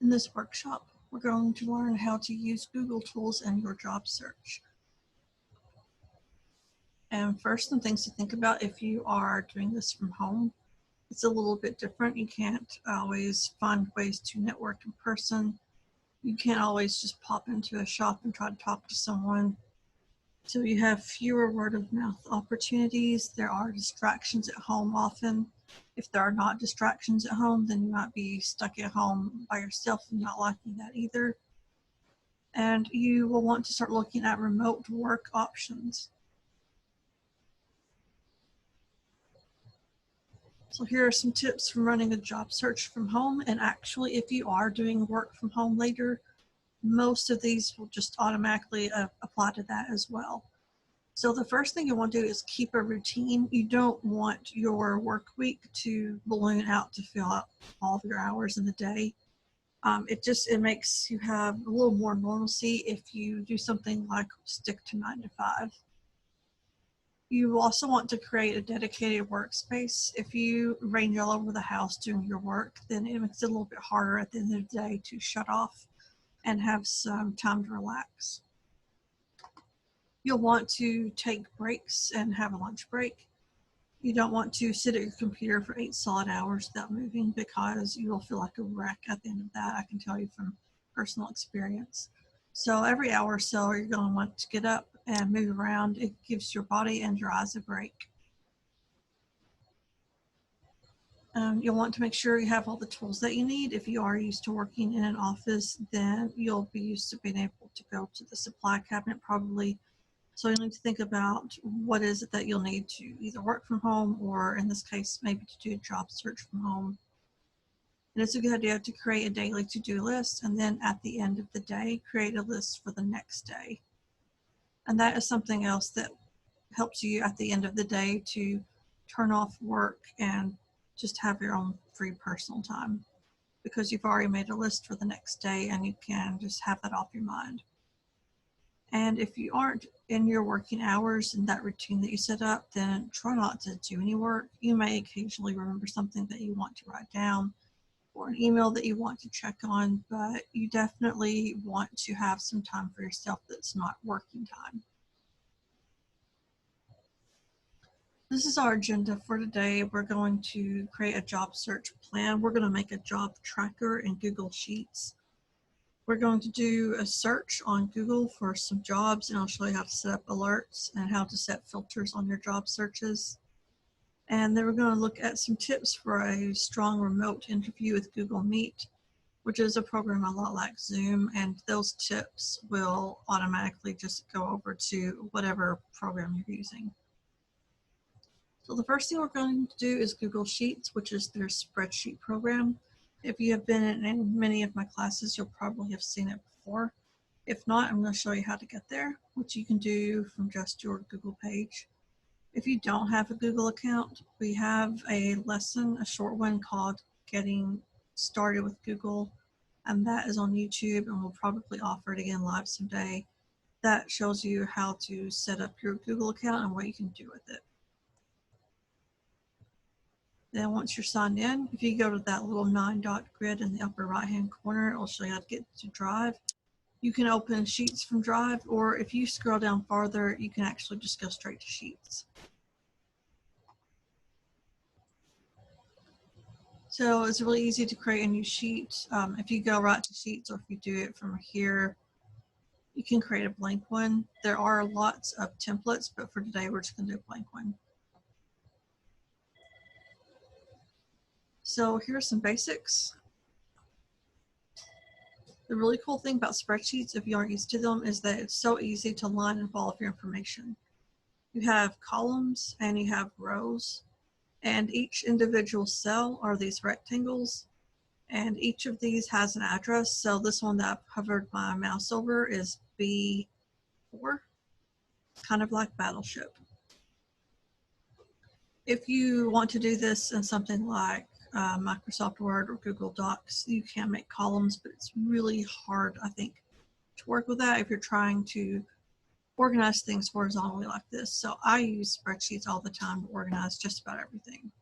In this workshop, we're going to learn how to use Google tools in your job search. And first, some things to think about if you are doing this from home. It's a little bit different. You can't always find ways to network in person. You can't always just pop into a shop and try to talk to someone. So you have fewer word of mouth opportunities. There are distractions at home often. If there are not distractions at home, then you might be stuck at home by yourself and not liking that either. And you will want to start looking at remote work options. So here are some tips from running a job search from home. And actually, if you are doing work from home later, most of these will just automatically apply to that as well. So the first thing you want to do is keep a routine. You don't want your work week to balloon out to fill out all of your hours in the day. It makes you have a little more normalcy if you do something like stick to 9 to 5. You also want to create a dedicated workspace. If you range all over the house doing your work, then it makes it a little bit harder at the end of the day to shut off and have some time to relax. You'll want to take breaks and have a lunch break. You don't want to sit at your computer for 8 solid hours without moving because you will feel like a wreck at the end of that. I can tell you from personal experience. So every hour or so, you're going to want to get up and move around. It gives your body and your eyes a break. You'll want to make sure you have all the tools that you need. If you are used to working in an office, then you'll be used to being able to go to the supply cabinet probably. So you need to think about what is it that you'll need to either work from home or, in this case, maybe to do a job search from home. And it's a good idea to create a daily to-do list, and then at the end of the day, create a list for the next day. And that is something else that helps you at the end of the day to turn off work and just have your own free personal time, because you've already made a list for the next day and you can just have that off your mind. And if you aren't in your working hours and that routine that you set up, then try not to do any work. You may occasionally remember something that you want to write down or an email that you want to check on, but you definitely want to have some time for yourself that's not working time. This is our agenda for today. We're going to create a job search plan. We're going to make a job tracker in Google Sheets. We're going to do a search on Google for some jobs, and I'll show you how to set up alerts and how to set filters on your job searches. And then we're going to look at some tips for a strong remote interview with Google Meet, which is a program a lot like Zoom, and those tips will automatically just go over to whatever program you're using. So the first thing we're going to do is Google Sheets, which is their spreadsheet program. If you have been in many of my classes, you'll probably have seen it before. If not, I'm going to show you how to get there, which you can do from just your Google page. If you don't have a Google account, we have a lesson, a short one called Getting Started with Google, and that is on YouTube, and we'll probably offer it again live someday. That shows you how to set up your Google account and what you can do with it. Then once you're signed in, if you go to that little 9-dot grid in the upper right-hand corner, it will show you how to get to Drive. You can open Sheets from Drive, or if you scroll down farther, you can actually just go straight to Sheets. So it's really easy to create a new sheet. If you go right to Sheets, or if you do it from here, you can create a blank one. There are lots of templates, but for today, we're just going to do a blank one. So here's some basics. The really cool thing about spreadsheets, if you aren't used to them, is that it's so easy to line up all of your information. You have columns and you have rows, and each individual cell are these rectangles, and each of these has an address. So this one that I've hovered my mouse over is B4, kind of like Battleship. If you want to do this in something like Microsoft Word or Google Docs, you can make columns, but it's really hard, I think, to work with that if you're trying to organize things horizontally like this. So I use spreadsheets all the time to organize just about everything.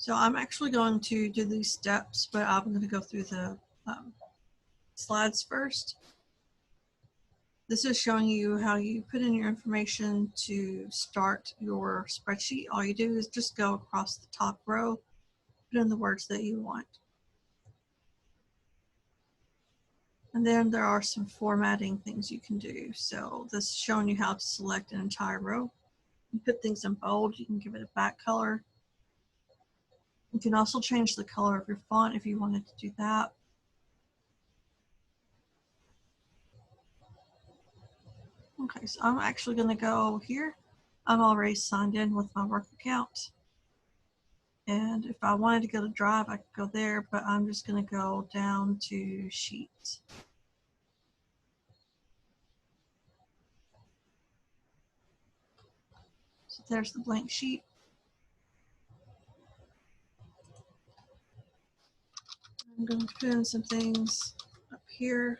So I'm actually going to do these steps, but I'm going to go through the slides first. This is showing you how you put in your information to start your spreadsheet. All you do is just go across the top row, put in the words that you want. And then there are some formatting things you can do. So this is showing you how to select an entire row. You put things in bold, you can give it a back color. You can also change the color of your font if you wanted to do that. Okay, so I'm actually going to go here. I'm already signed in with my work account. And if I wanted to go to Drive, I could go there, but I'm just going to go down to Sheets. So there's the blank sheet. I'm going to put in some things up here.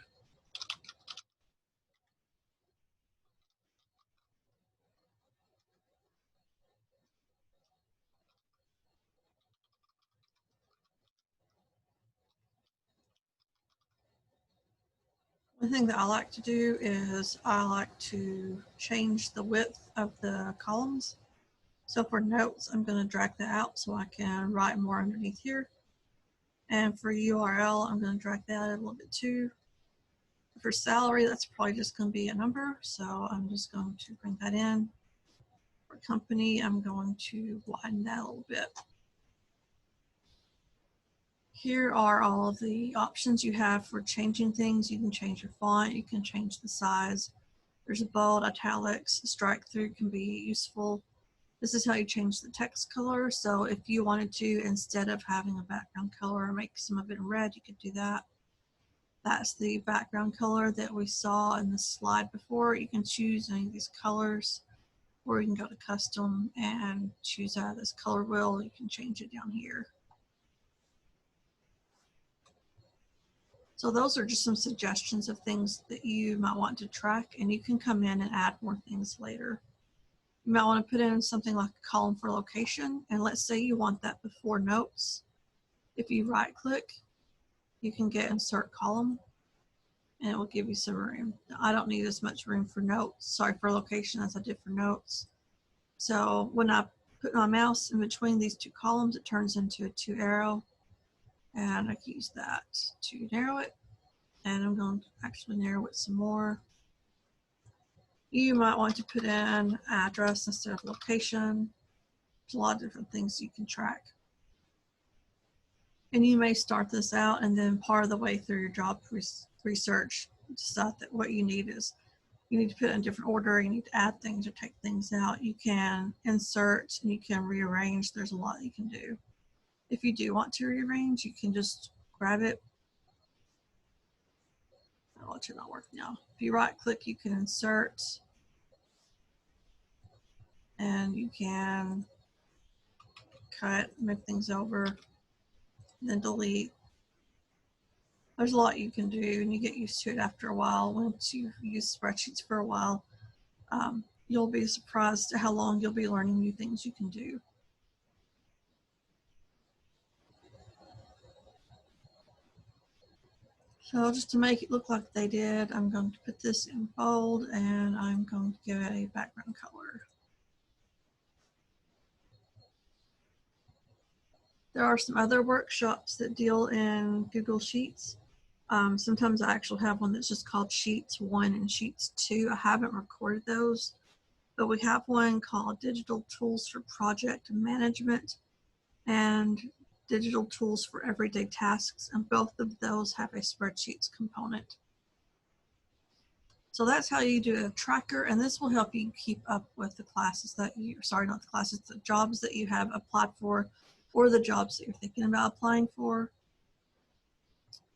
One thing that I like to do is I like to change the width of the columns. So for notes, I'm going to drag that out so I can write more underneath here. And for URL, I'm going to drag that out a little bit too. For salary, that's probably just going to be a number. So I'm just going to bring that in. For company, I'm going to widen that a little bit. Here are all of the options you have for changing things. You can change your font, you can change the size. There's a bold, italics, strike through can be useful. This is how you change the text color. So if you wanted to, instead of having a background color, make some of it in red, you could do that. That's the background color that we saw in the slide before. You can choose any of these colors, or you can go to custom and choose out of this color wheel. You can change it down here. So those are just some suggestions of things that you might want to track, and you can come in and add more things later. You might want to put in something like a column for location, and let's say you want that before notes. If you right click, you can get insert column, and it will give you some room. I don't need as much room for notes, sorry, for location as I did for notes. So when I put my mouse in between these two columns, it turns into a 2 arrow, and I can use that to narrow it. And I'm going to actually narrow it some more. You might want to put in address instead of location. There's a lot of different things you can track. And you may start this out and then part of the way through your job research, decide that what you need is, you need to put it in a different order, you need to add things or take things out. You can insert and you can rearrange. There's a lot you can do. If you do want to rearrange, you can just grab it. I'll let you not work now. If you right click, you can insert, and you can cut, move things over, then delete. There's a lot you can do, and you get used to it after a while. Once you've used spreadsheets for a while, you'll be surprised at how long you'll be learning new things you can do. So just to make it look like they did, I'm going to put this in bold, and I'm going to give it a background color. There are some other workshops that deal in Google Sheets. Sometimes I actually have one that's just called Sheets 1 and Sheets 2. I haven't recorded those, but we have one called Digital Tools for Project Management and Digital Tools for Everyday Tasks, and both of those have a spreadsheets component. So that's how you do a tracker, and this will help you keep up with the classes that you, sorry, not the classes, the jobs that you have applied for, or the jobs that you're thinking about applying for.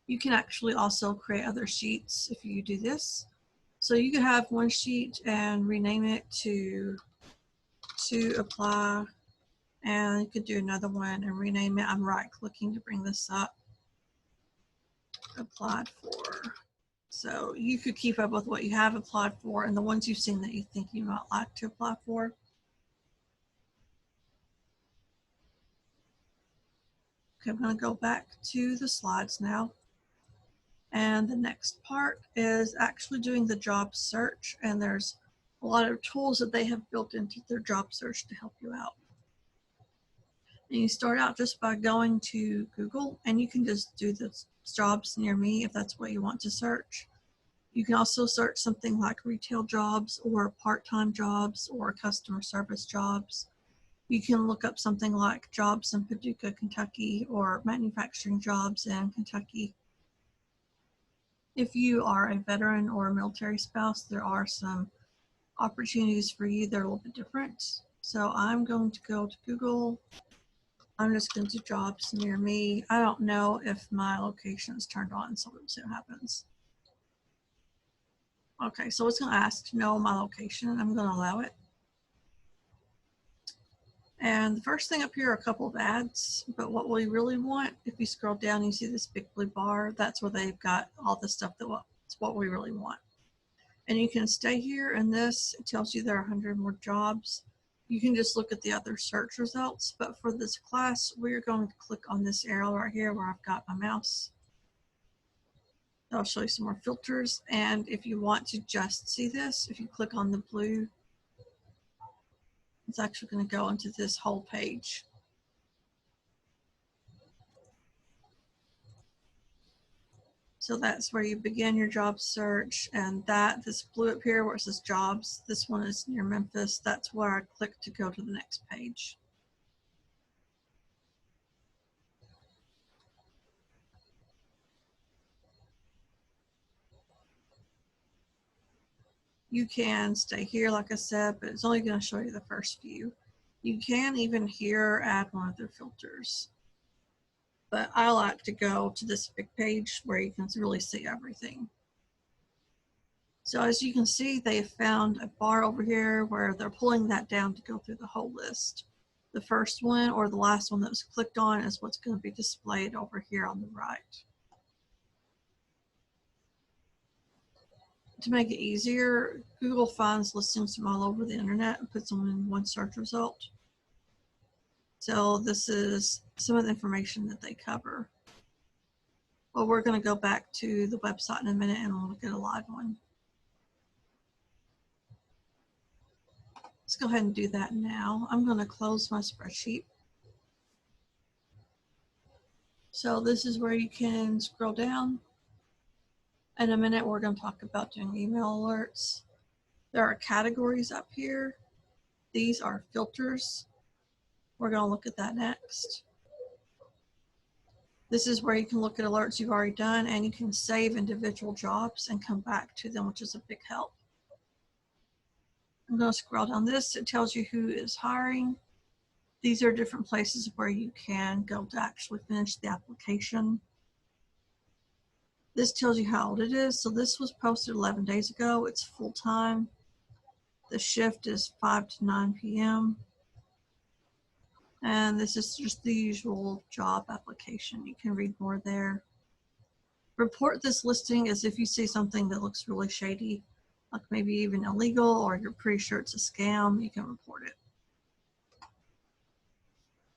You can actually also create other sheets if you do this. So you could have one sheet and rename it to apply, and you could do another one and rename it. I'm right clicking to bring this up. Applied for. So you could keep up with what you have applied for and the ones you've seen that you think you might like to apply for. Okay, I'm going to go back to the slides now. And the next part is actually doing the job search. And there's a lot of tools that they have built into their job search to help you out. And you start out just by going to Google, and you can just do the jobs near me if that's what you want to search. You can also search something like retail jobs or part-time jobs or customer service jobs. You can look up something like jobs in Paducah, Kentucky, or manufacturing jobs in Kentucky. If you are a veteran or a military spouse, there are some opportunities for you that are a little bit different. So I'm going to go to Google. I'm just going to do jobs near me. I don't know if my location is turned on, so we'll see what happens. Okay, so it's going to ask to know my location. I'm going to allow it. And the first thing up here are a couple of ads, but what we really want, if you scroll down, you see this big blue bar, that's where they've got all the stuff that's what we really want. And you can stay here, and this, it tells you there are 100 more jobs. You can just look at the other search results, but for this class, we're going to click on this arrow right here where I've got my mouse. I'll show you some more filters, and if you want to just see this, if you click on the blue, it's actually going to go into this whole page. So that's where you begin your job search, and this blue up here where it says jobs, this one is near Memphis. That's where I click to go to the next page. You can stay here, like I said, but it's only going to show you the first few. You can even here add one of their filters. But I like to go to this big page where you can really see everything. So as you can see, they have found a bar over here where they're pulling that down to go through the whole list. The first one or the last one that was clicked on is what's going to be displayed over here on the right. To make it easier, Google finds listings from all over the internet and puts them in one search result. So this is some of the information that they cover. Well, we're going to go back to the website in a minute and we'll look at a live one. Let's go ahead and do that now. I'm going to close my spreadsheet. So this is where you can scroll down. In a minute, we're going to talk about doing email alerts. There are categories up here. These are filters. We're going to look at that next. This is where you can look at alerts you've already done, and you can save individual jobs and come back to them, which is a big help. I'm going to scroll down this. It tells you who is hiring. These are different places where you can go to actually finish the application. This tells you how old it is. So this was posted 11 days ago. It's full-time. The shift is 5 to 9 p.m. And this is just the usual job application. You can read more there. Report this listing as if you see something that looks really shady, like maybe even illegal, or you're pretty sure it's a scam, you can report it.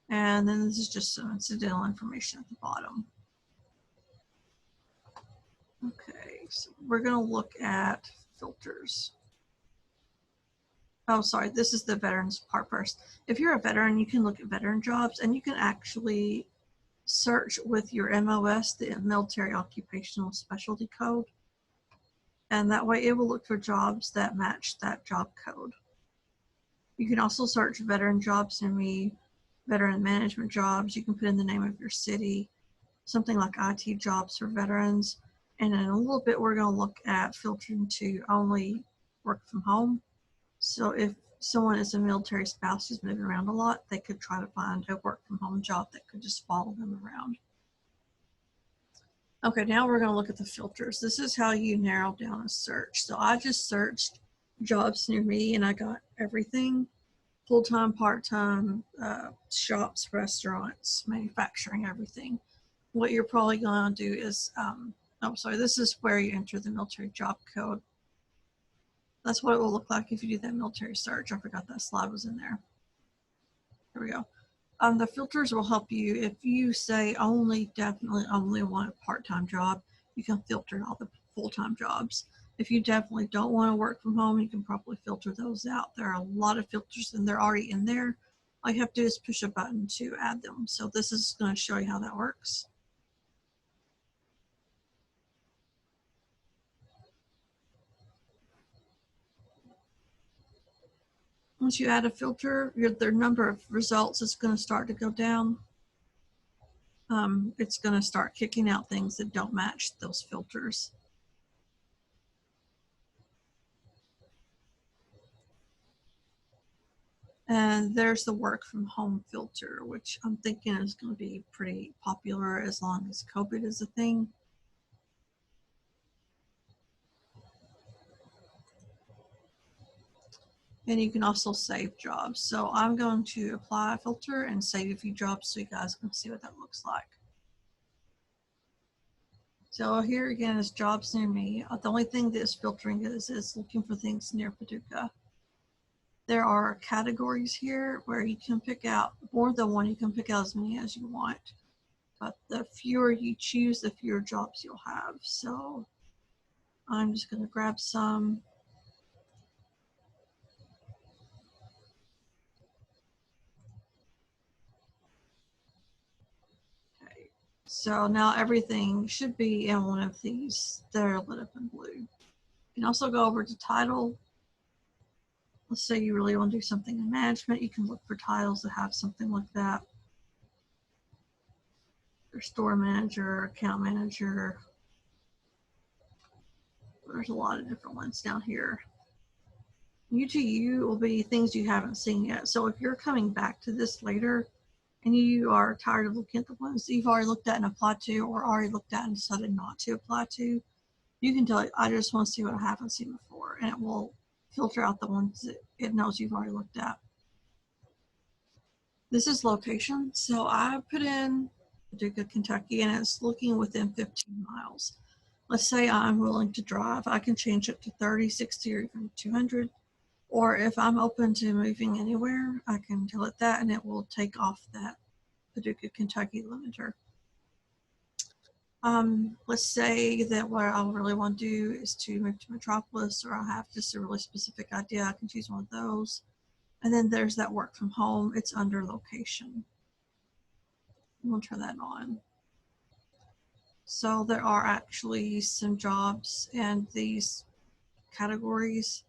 And then this is just some incidental information at the bottom. Okay, so we're going to look at filters. Oh, sorry, this is the veterans part first. If you're a veteran, you can look at veteran jobs, and you can actually search with your MOS, the Military Occupational Specialty Code. And that way it will look for jobs that match that job code. You can also search veteran jobs near me, veteran management jobs. You can put in the name of your city, something like IT jobs for veterans. And in a little bit, we're going to look at filtering to only work from home. So if someone is a military spouse who's moving around a lot, they could try to find a work from home job that could just follow them around. Okay, now we're going to look at the filters. This is how you narrow down a search. So I just searched jobs near me and I got everything. Full-time, part-time, shops, restaurants, manufacturing, everything. What you're probably going to do is, this is where you enter the military job code. That's what it will look like if you do that military search. I forgot that slide was in there. Here we go. The filters will help you if you say definitely only want a part-time job. You can filter all the full-time jobs. If you definitely don't want to work from home, you can probably filter those out. There are a lot of filters and they're already in there. All you have to do is push a button to add them. So this is going to show you how that works. Once you add a filter, the number of results is going to start to go down. It's going to start kicking out things that don't match those filters. And there's the work from home filter, which I'm thinking is going to be pretty popular as long as COVID is a thing. And you can also save jobs. So I'm going to apply a filter and save a few jobs so you guys can see what that looks like. So here again is jobs near me. The only thing that is filtering is looking for things near Paducah. There are categories here where you can pick out more than one. You can pick out as many as you want. But the fewer you choose, the fewer jobs you'll have. So I'm just going to grab some. Okay. So now everything should be in one of these that are lit up in blue. You can also go over to title. Let's say you really want to do something in management. You can look for titles that have something like that. There's store manager, account manager. There's a lot of different ones down here. UTU will be things you haven't seen yet. So if you're coming back to this later and you are tired of looking at the ones that you've already looked at and applied to, or already looked at and decided not to apply to, you can tell it, I just want to see what I haven't seen before, and it will filter out the ones that it knows you've already looked at. This is location. So I put in Paducah, Kentucky, and it's looking within 15 miles. Let's say I'm willing to drive. I can change it to 30, 60, or even 200. Or if I'm open to moving anywhere, I can tell it that, and it will take off that Paducah, Kentucky limiter. Let's say that what I really want to do is to move to Metropolis, or I have just a really specific idea. I can choose one of those. And then there's that work from home. It's under location. We'll turn that on. So there are actually some jobs in these categories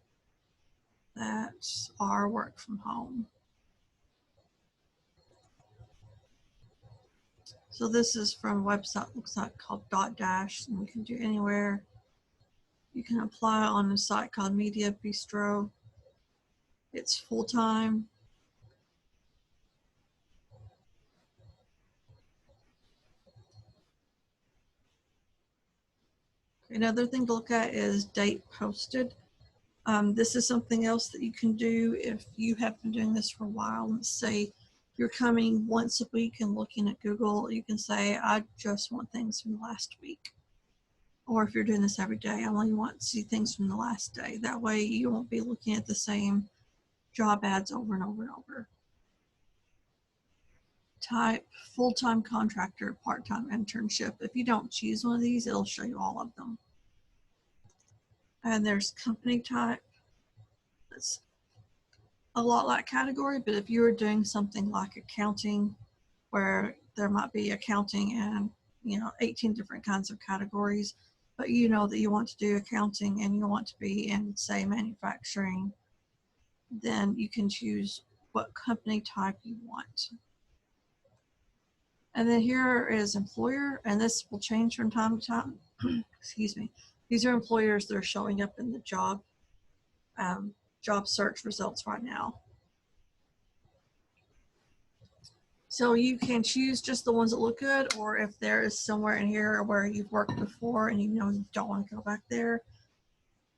that are work from home. So this is from a website, looks like called Dot Dash, and you can do anywhere. You can apply on a site called Media Bistro. It's full-time. Another thing to look at is date posted. This is something else that you can do if you have been doing this for a while. Let's say you're coming once a week and looking at Google, you can say, I just want things from the last week. Or if you're doing this every day, I only want to see things from the last day. That way you won't be looking at the same job ads over and over and over. Type full-time contractor, part-time internship. If you don't choose one of these, it'll show you all of them. And there's company type. It's a lot like category, but if you were doing something like accounting, where there might be accounting and 18 different kinds of categories, but you know that you want to do accounting and you want to be in, say, manufacturing, then you can choose what company type you want. And then here is employer, and this will change from time to time. Excuse me. These are employers that are showing up in the job search results right now. So you can choose just the ones that look good, or if there is somewhere in here where you've worked before and you don't want to go back there,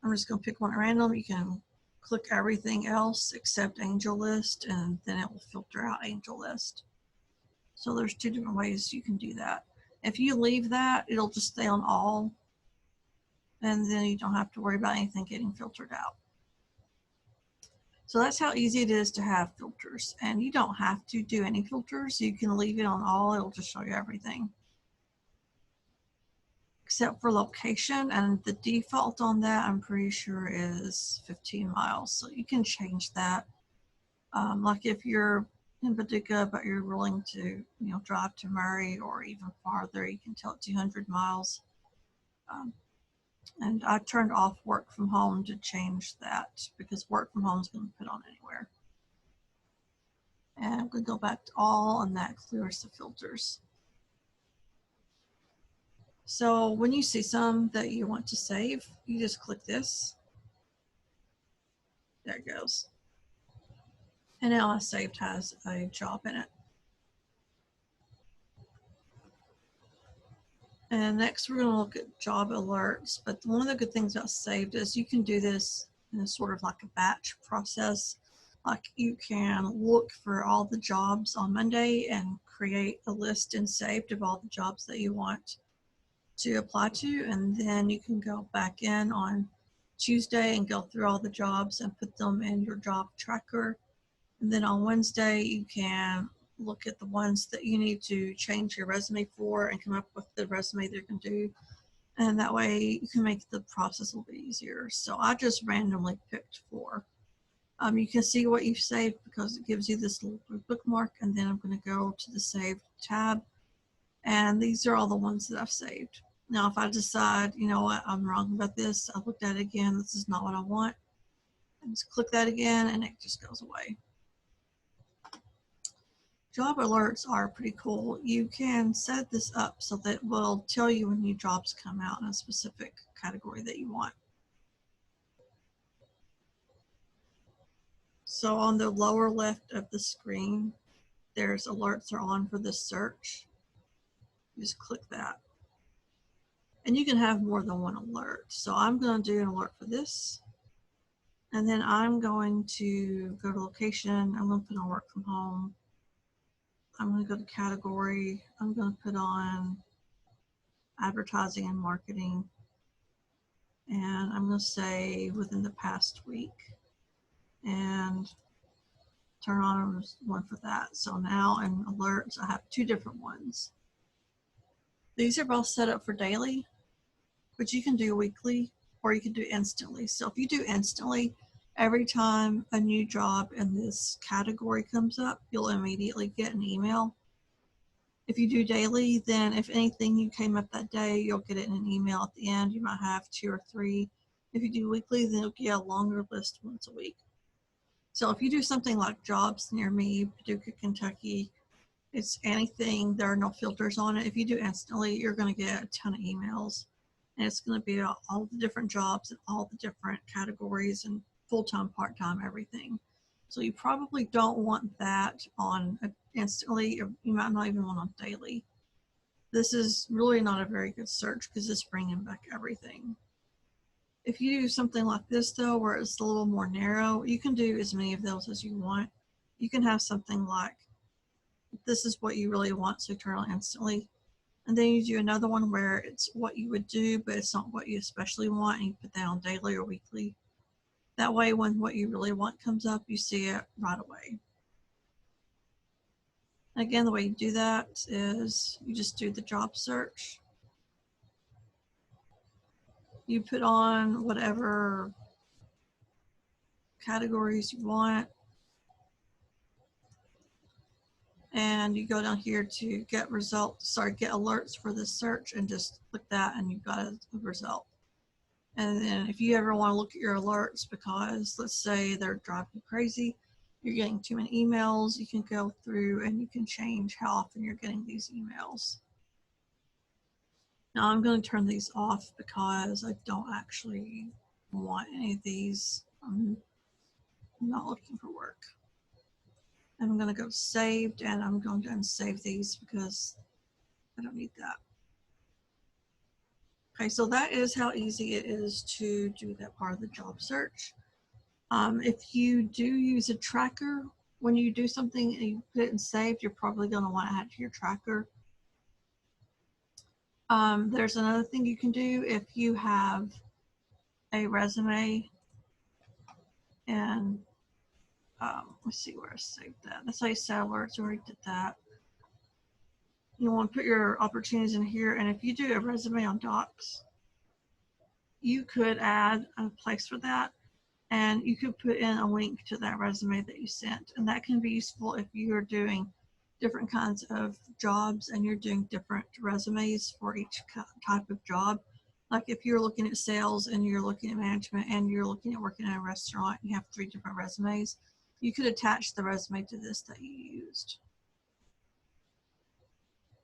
I'm just going to pick one at random. You can click everything else except Angel List, and then it will filter out Angel List. So there's two different ways you can do that. If you leave that, it'll just stay on all, and then you don't have to worry about anything getting filtered out. So that's how easy it is to have filters. And you don't have to do any filters. You can leave it on all. It'll just show you everything. Except for location, and the default on that I'm pretty sure is 15 miles. So you can change that. Like if you're in Paducah, but you're willing to, drive to Murray or even farther, you can tell it 200 miles. And I turned off work from home to change that because work from home is going to put on anywhere. And I'm going to go back to all, and that clears the filters. So when you see some that you want to save, you just click this. There it goes. And now my saved has a job in it. And next we're going to look at job alerts. But one of the good things about saved is you can do this in a sort of like a batch process. Like you can look for all the jobs on Monday and create a list in saved of all the jobs that you want to apply to, and then you can go back in on Tuesday and go through all the jobs and put them in your job tracker. And then on Wednesday you can look at the ones that you need to change your resume for and come up with the resume that you can do, and that way you can make the process a little bit easier. So I just randomly picked 4. You can see what you've saved because it gives you this little bookmark, and then I'm going to go to the saved tab, and these are all the ones that I've saved. Now if I decide, you know what, I'm wrong about this, I looked at it again, this is not what I want, and just click that again and it just goes away. Job alerts are pretty cool. You can set this up so that it will tell you when new jobs come out in a specific category that you want. So on the lower left of the screen, there's alerts are on for this search. You just click that. And you can have more than one alert. So I'm going to do an alert for this. And then I'm going to go to location. I'm going to put on work from home. I'm going to go to category. I'm going to put on advertising and marketing. And I'm going to say within the past week. And turn on one for that. So now in alerts, I have 2 different ones. These are both set up for daily, but you can do weekly or you can do instantly. So if you do instantly, every time a new job in this category comes up, you'll immediately get an email. If you do daily, then if anything you came up that day, you'll get it in an email at the end. You might have 2 or 3. If you do weekly, then you'll get a longer list once a week. So if you do something like jobs near me, Paducah, Kentucky, it's anything, there are no filters on it. If you do instantly, you're going to get a ton of emails, and it's going to be all the different jobs and all the different categories and full-time, part-time, everything. So you probably don't want that on instantly, or you might not even want on daily. This is really not a very good search because it's bringing back everything. If you do something like this though, where it's a little more narrow, you can do as many of those as you want. You can have something like, this is what you really want, so turn on instantly. And then you do another one where it's what you would do, but it's not what you especially want, and you put that on daily or weekly. That way, when what you really want comes up, you see it right away. And again, the way you do that is you just do the job search. You put on whatever categories you want, and you go down here to get alerts for this search, and just click that and you've got a result. And then if you ever want to look at your alerts because let's say they're driving you crazy, you're getting too many emails, you can go through and you can change how often you're getting these emails. Now I'm going to turn these off because I don't actually want any of these. I'm not looking for work. I'm going to go saved, and I'm going to unsave these because I don't need that. Okay, so that is how easy it is to do that part of the job search. If you do use a tracker, when you do something and you put it in saved, you're probably going to want to add to your tracker. There's another thing you can do if you have a resume and let's see where I saved that. Let's say alerts, already did that. You want to put your opportunities in here, and if you do a resume on Docs, you could add a place for that, and you could put in a link to that resume that you sent, and that can be useful if you're doing different kinds of jobs and you're doing different resumes for each type of job. Like if you're looking at sales and you're looking at management and you're looking at working in a restaurant, and you have 3 different resumes, you could attach the resume to this that you used.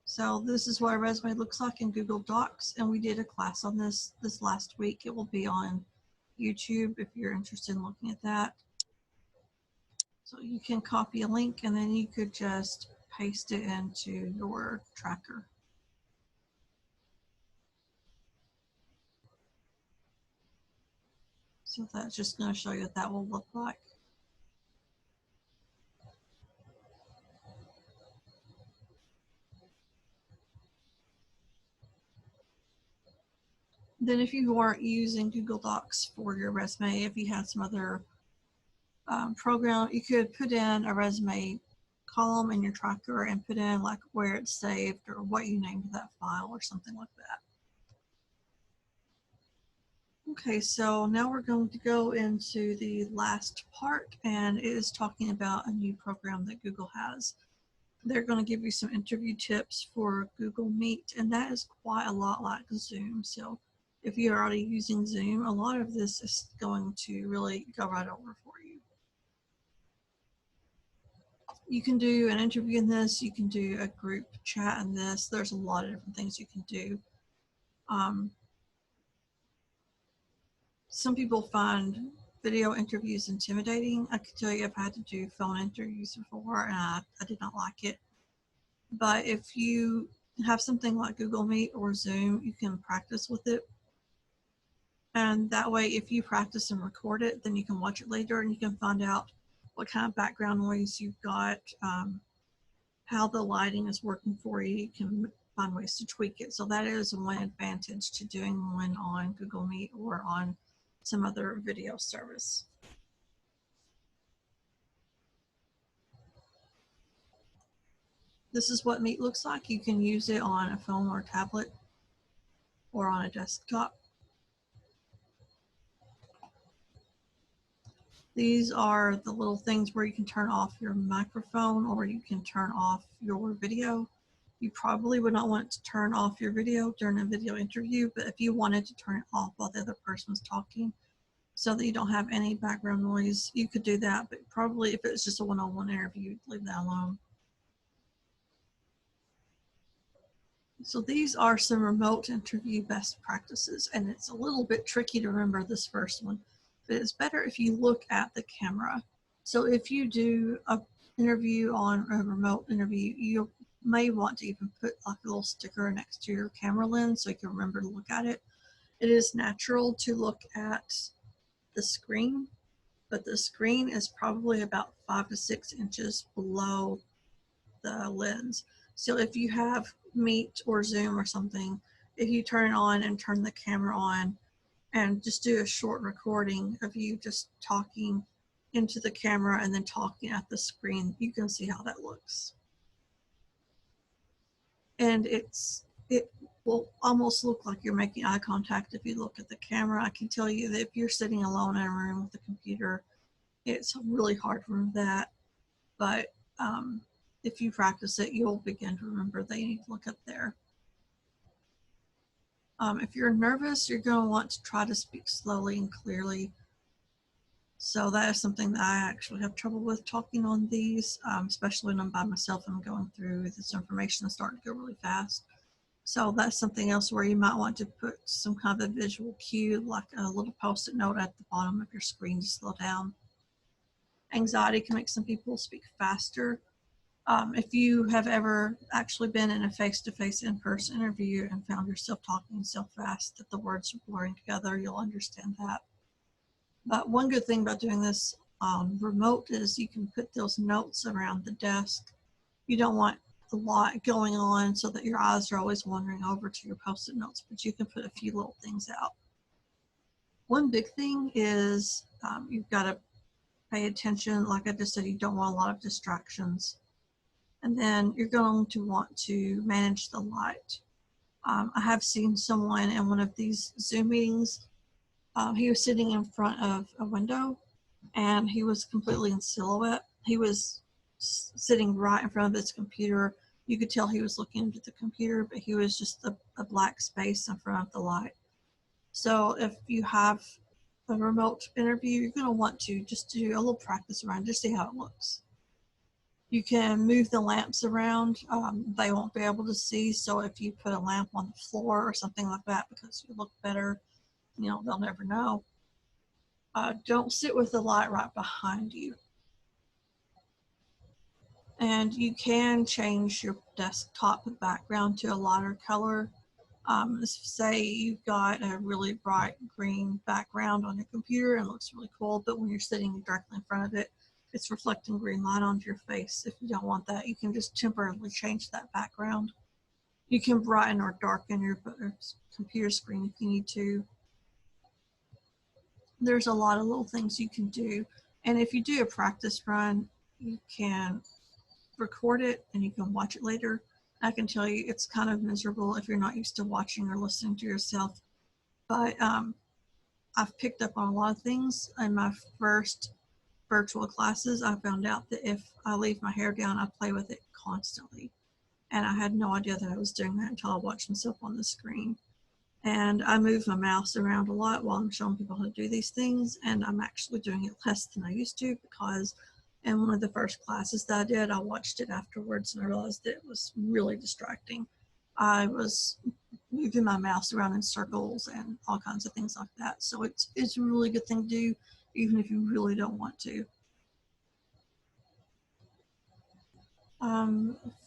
So this is what a resume looks like in Google Docs, and we did a class on this last week. It will be on YouTube if you're interested in looking at that. So you can copy a link and then you could just paste it into your tracker. So that's just going to show you what that will look like. Then if you weren't using Google Docs for your resume, if you had some other program, you could put in a resume column in your tracker and put in like where it's saved or what you named that file or something like that. Okay, so now we're going to go into the last part, and it is talking about a new program that Google has. They're going to give you some interview tips for Google Meet, and that is quite a lot like Zoom. So if you're already using Zoom, a lot of this is going to really go right over for you. You can do an interview in this, you can do a group chat in this. There's a lot of different things you can do. Some people find video interviews intimidating. I can tell you I've had to do phone interviews before, and I did not like it. But if you have something like Google Meet or Zoom, you can practice with it. And that way, if you practice and record it, then you can watch it later and you can find out what kind of background noise you've got, how the lighting is working for you. You can find ways to tweak it. So that is one advantage to doing one on Google Meet or on some other video service. This is what Meet looks like. You can use it on a phone or a tablet or on a desktop. These are the little things where you can turn off your microphone or you can turn off your video. You probably would not want to turn off your video during a video interview, but if you wanted to turn it off while the other person was talking so that you don't have any background noise, you could do that. But probably if it was just a one-on-one interview, you'd leave that alone. So these are some remote interview best practices, and it's a little bit tricky to remember this first one, but it's better if you look at the camera. So if you do an interview on a remote interview, you may want to even put like a little sticker next to your camera lens so you can remember to look at it. It is natural to look at the screen, but the screen is probably about 5 to 6 inches below the lens. So if you have Meet or Zoom or something, if you turn it on and turn the camera on and just do a short recording of you just talking into the camera and then talking at the screen, you can see how that looks. And it will almost look like you're making eye contact if you look at the camera. I can tell you that if you're sitting alone in a room with a computer, it's really hard to remember that. But if you practice it, you'll begin to remember that you need to look up there. If you're nervous, you're going to want to try to speak slowly and clearly. So that is something that I actually have trouble with talking on these, especially when I'm by myself and I'm going through this information and starting to go really fast. So that's something else where you might want to put some kind of a visual cue, like a little post-it note at the bottom of your screen to slow down. Anxiety can make some people speak faster. If you have ever actually been in a face-to-face in-person interview and found yourself talking so fast that the words are blurring together, you'll understand that. But one good thing about doing this remote is you can put those notes around the desk. You don't want a lot going on so that your eyes are always wandering over to your post-it notes, but you can put a few little things out. One big thing is you've got to pay attention. Like I just said, you don't want a lot of distractions. And then you're going to want to manage the light. I have seen someone in one of these Zoom meetings. He was sitting in front of a window and he was completely in silhouette. He was sitting right in front of his computer. You could tell he was looking into the computer, but he was just a black space in front of the light. So if you have a remote interview, you're going to want to just do a little practice around, just see how it looks. You can move the lamps around. They won't be able to see. So if you put a lamp on the floor or something like that because you look better, they'll never know. Don't sit with the light right behind you. And you can change your desktop background to a lighter color. Say you've got a really bright green background on your computer and it looks really cool, but when you're sitting directly in front of it, it's reflecting green light onto your face. If you don't want that, you can just temporarily change that background. You can brighten or darken your computer screen if you need to. There's a lot of little things you can do. And if you do a practice run, you can record it and you can watch it later. I can tell you it's kind of miserable if you're not used to watching or listening to yourself. But I've picked up on a lot of things. In my first virtual classes, I found out that if I leave my hair down, I play with it constantly. And I had no idea that I was doing that until I watched myself on the screen. And I move my mouse around a lot while I'm showing people how to do these things. And I'm actually doing it less than I used to because in one of the first classes that I did, I watched it afterwards and I realized that it was really distracting. I was moving my mouse around in circles and all kinds of things like that. So it's a really good thing to do, even if you really don't want to.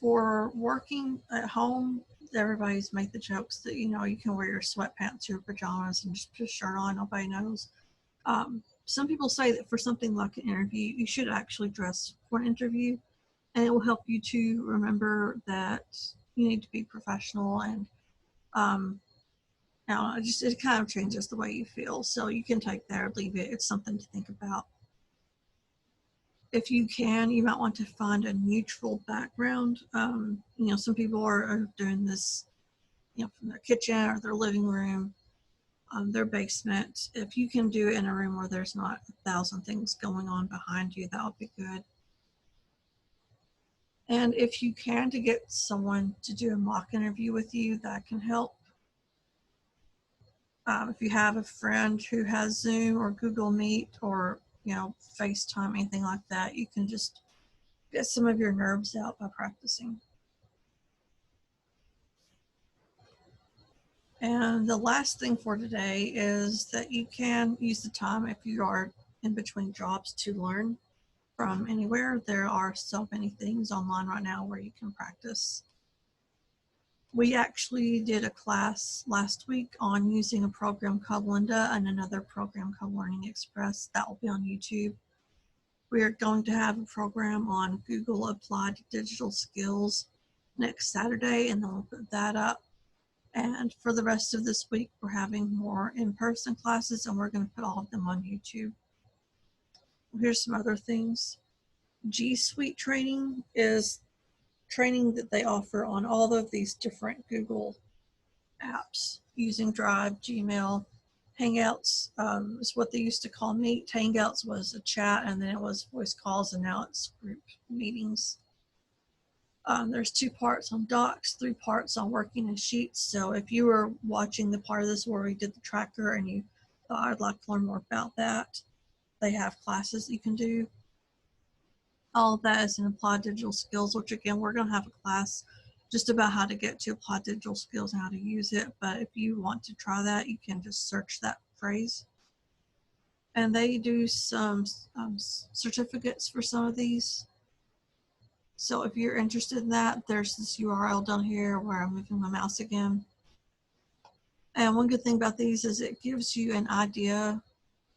For working at home, everybody's made the jokes that, you can wear your sweatpants, your pajamas, and just put a shirt on, nobody knows. Some people say that for something like an interview, you should actually dress for an interview, and it will help you to remember that you need to be professional, and it kind of changes the way you feel. So you can take that or leave it. It's something to think about. If you can, you might want to find a neutral background. Some people are doing this, from their kitchen or their living room, their basement. If you can do it in a room where there's not 1,000 things going on behind you, that would be good. And if you can, to get someone to do a mock interview with you, that can help. If you have a friend who has Zoom or Google Meet or FaceTime, anything like that, you can just get some of your nerves out by practicing. And the last thing for today is that you can use the time if you are in between jobs to learn from anywhere. There are so many things online right now where you can practice. We actually did a class last week on using a program called Linda and another program called Learning Express. That will be on YouTube. We are going to have a program on Google Applied Digital Skills next Saturday, and then we'll put that up. And for the rest of this week, we're having more in-person classes, and we're going to put all of them on YouTube. Here's some other things. G Suite training is training that they offer on all of these different Google apps using Drive, Gmail. Hangouts is what they used to call Meet. Hangouts was a chat, and then it was voice calls, and now it's group meetings. There's 2 parts on Docs, 3 parts on working in Sheets. So if you were watching the part of this where we did the tracker and you thought I'd like to learn more about that, they have classes you can do. All of that is in Applied Digital Skills, which again, we're going to have a class just about how to get to Applied Digital Skills and how to use it. But if you want to try that, you can just search that phrase. And they do some certificates for some of these. So if you're interested in that, there's this URL down here where I'm moving my mouse again. And one good thing about these is it gives you an idea.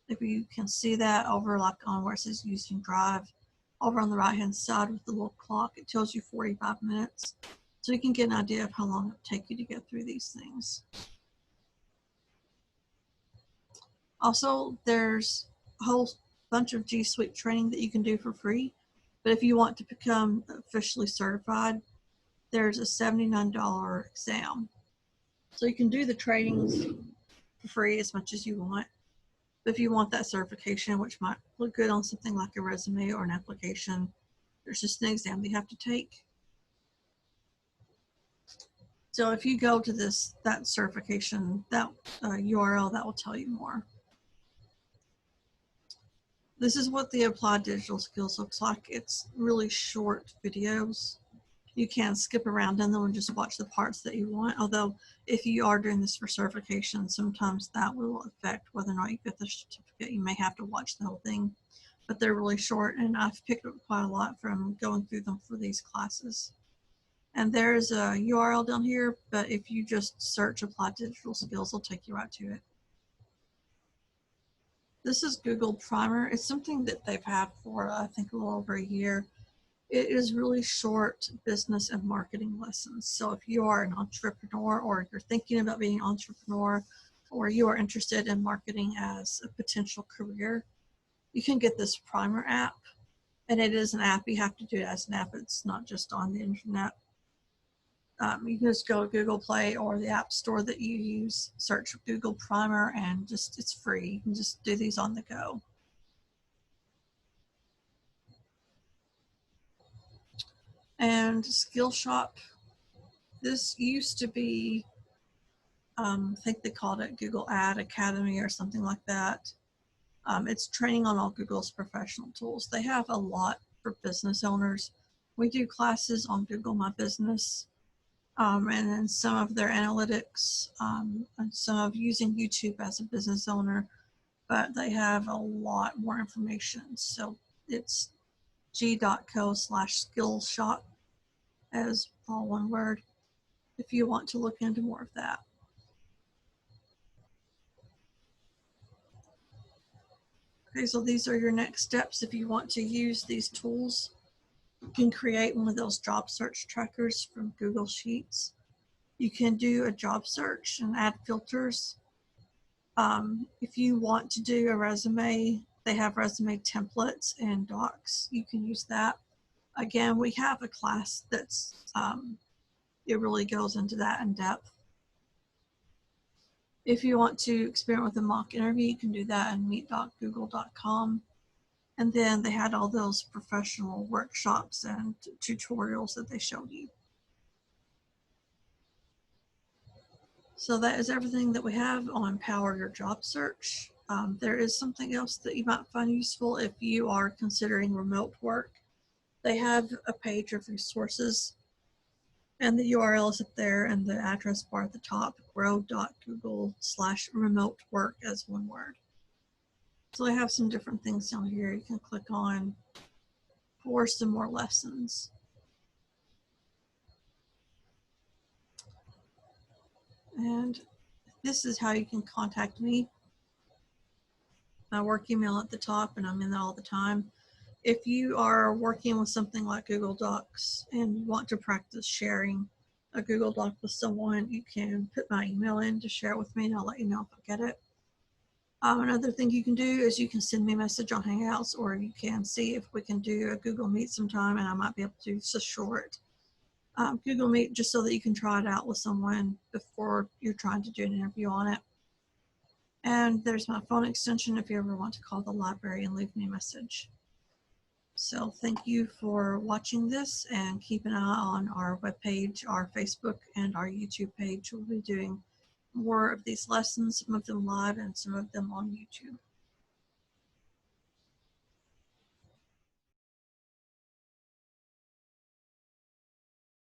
If you can see that over like on where it says using Drive, over on the right hand side with the little clock, it tells you 45 minutes. So you can get an idea of how long it would take you to get through these things. Also, there's a whole bunch of G Suite training that you can do for free. But if you want to become officially certified, there's a $79 exam. So you can do the trainings for free as much as you want. But if you want that certification, which might look good on something like a resume or an application, there's just an exam that you have to take. So if you go to that certification, that URL, that will tell you more. This is what the Applied Digital Skills looks like. It's really short videos. You can skip around in them and just watch the parts that you want. Although if you are doing this for certification, sometimes that will affect whether or not you get the certificate. You may have to watch the whole thing, but they're really short, and I've picked up quite a lot from going through them for these classes. And there's a URL down here, but if you just search Applied Digital Skills, it'll take you right to it. This is Google Primer. It's something that they've had for, I think, a little over a year. It is really short business and marketing lessons. So if you are an entrepreneur, or you're thinking about being an entrepreneur, or you are interested in marketing as a potential career, you can get this Primer app. And it is an app. You have to do it as an app. It's not just on the internet. You can just go to Google Play or the app store that you use, search Google Primer, and it's free. You can just do these on the go. And Skillshop, this used to be, I think they called it Google Ad Academy or something like that. It's training on all Google's professional tools. They have a lot for business owners. We do classes on Google My Business, and then some of their analytics, and some of using YouTube as a business owner, but they have a lot more information. So it's g.co/skillshop as all one word if you want to look into more of that. Okay, so these are your next steps. If you want to use these tools, you can create one of those job search trackers from Google Sheets. You can do a job search and add filters. If you want to do a resume, they have resume templates and docs. You can use that. Again, we have a class that's, it really goes into that in depth. If you want to experiment with a mock interview, you can do that in meet.google.com. And then they had all those professional workshops and tutorials that they showed you. So that is everything that we have on Power Your Job Search. There is something else that you might find useful if you are considering remote work. They have a page of resources, and the URL is up there and the address bar at the top, grow.google/remote work as one word. So they have some different things down here you can click on for some more lessons. And this is how you can contact me. My work email at the top, and I'm in there all the time. If you are working with something like Google Docs and you want to practice sharing a Google Doc with someone, you can put my email in to share it with me, and I'll let you know if I get it. Another thing you can do is you can send me a message on Hangouts, or you can see if we can do a Google Meet sometime, and I might be able to do just a short Google Meet just so that you can try it out with someone before you're trying to do an interview on it. And there's my phone extension if you ever want to call the library and leave me a message. So thank you for watching this, and keep an eye on our webpage, our Facebook, and our YouTube page. We'll be doing more of these lessons, some of them live and some of them on YouTube.